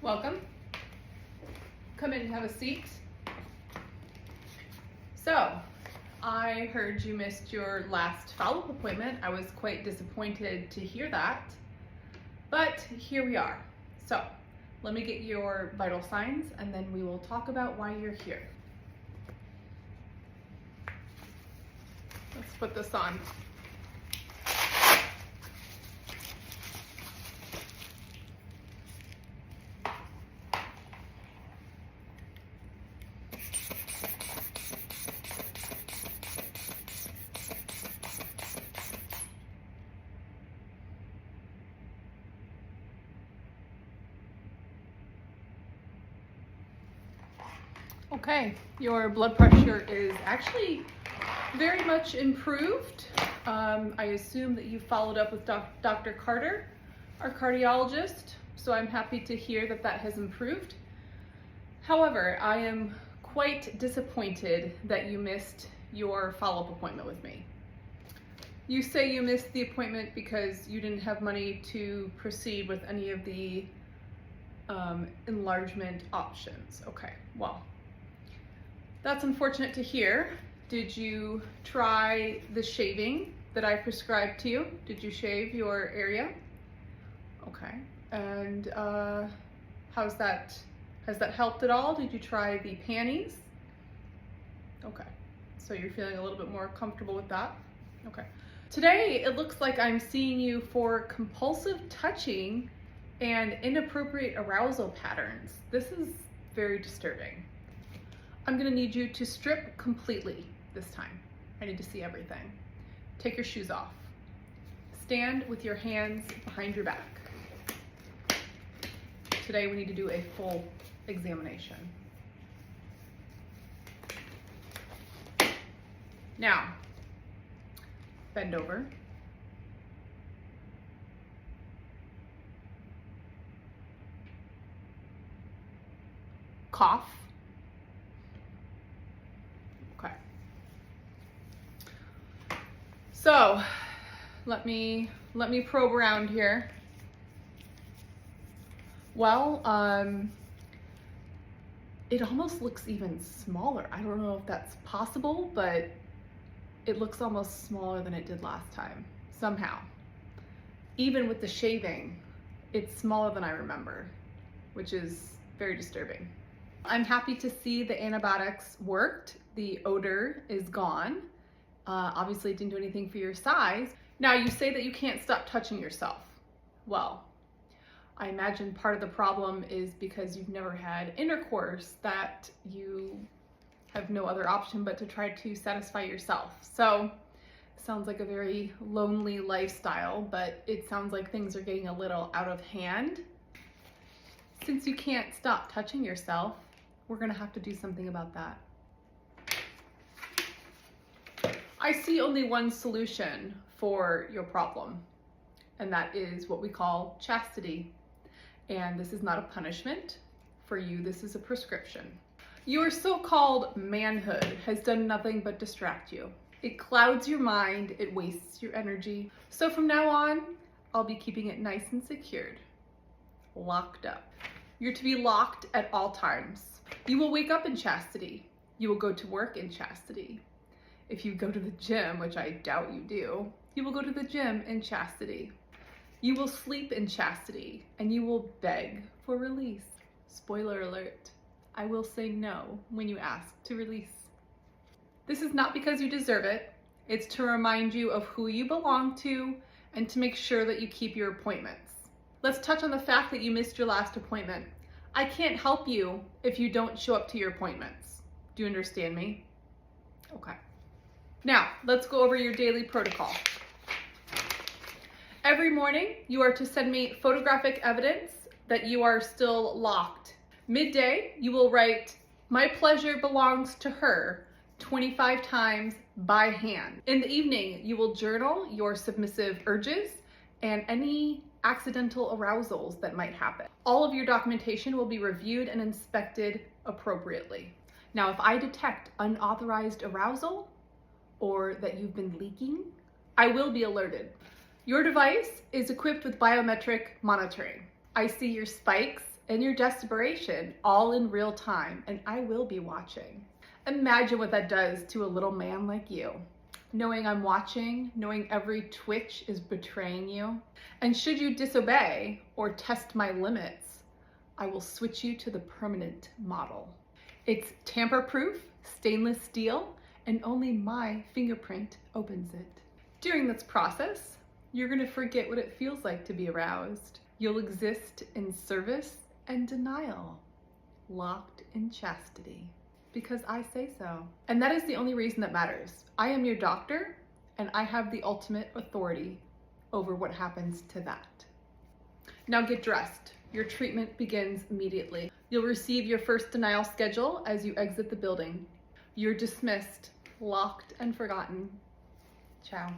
Welcome. Come in and have a seat. So, I heard you missed your last follow-up appointment. I was quite disappointed to hear that, but here we are. So, let me get your vital signs and then we will talk about why you're here. Let's put this on. Okay, your blood pressure is actually very much improved. I assume that you followed up with Dr. Carter, our cardiologist, so I'm happy to hear that that has improved. However, I am quite disappointed that you missed your follow-up appointment with me. You say you missed the appointment because you didn't have money to proceed with any of the enlargement options. Okay, well, that's unfortunate to hear. Did you try the shaving that I prescribed to you? Did you shave your area? Okay, and has that helped at all? Did you try the panties? Okay, so you're feeling a little bit more comfortable with that? Okay. Today, it looks like I'm seeing you for compulsive touching and inappropriate arousal patterns. This is very disturbing. I'm gonna need you to strip completely this time. I need to see everything. Take your shoes off. Stand with your hands behind your back. Today we need to do a full examination. Now, bend over. Cough. Okay. So, let me probe around here. Well, it almost looks even smaller. I don't know if that's possible, but it looks almost smaller than it did last time, somehow. Even with the shaving, it's smaller than I remember, which is very disturbing. I'm happy to see the antibiotics worked. The odor is gone. Obviously it didn't do anything for your size. Now you say that you can't stop touching yourself. Well, I imagine part of the problem is because you've never had intercourse, that you have no other option but to try to satisfy yourself. So, sounds like a very lonely lifestyle, but it sounds like things are getting a little out of hand. Since you can't stop touching yourself, we're gonna have to do something about that. I see only one solution for your problem, and that is what we call chastity. And this is not a punishment for you, this is a prescription. Your so-called manhood has done nothing but distract you. It clouds your mind, it wastes your energy. So from now on, I'll be keeping it nice and secured, locked up. You're to be locked at all times. You will wake up in chastity. You will go to work in chastity. If you go to the gym, which I doubt you do, you will go to the gym in chastity. You will sleep in chastity, and you will beg for release. Spoiler alert, I will say no when you ask to release. This is not because you deserve it. It's to remind you of who you belong to and to make sure that you keep your appointments. Let's touch on the fact that you missed your last appointment. I can't help you if you don't show up to your appointments. Do you understand me? Okay. Now, let's go over your daily protocol. Every morning, you are to send me photographic evidence that you are still locked. Midday, you will write, "My pleasure belongs to her," 25 times by hand. In the evening, you will journal your submissive urges and any accidental arousals that might happen. All of your documentation will be reviewed and inspected appropriately. Now, if I detect unauthorized arousal or that you've been leaking, I will be alerted. Your device is equipped with biometric monitoring. I see your spikes and your desperation all in real time, and I will be watching. Imagine what that does to a little man like you. Knowing I'm watching, knowing every twitch is betraying you. And should you disobey or test my limits, I will switch you to the permanent model. It's tamper-proof, stainless steel, and only my fingerprint opens it. During this process, you're gonna forget what it feels like to be aroused. You'll exist in service and denial, locked in chastity, because I say so. And that is the only reason that matters. I am your doctor, and I have the ultimate authority over what happens to that. Now get dressed. Your treatment begins immediately. You'll receive your first denial schedule as you exit the building. You're dismissed, locked and forgotten. Ciao.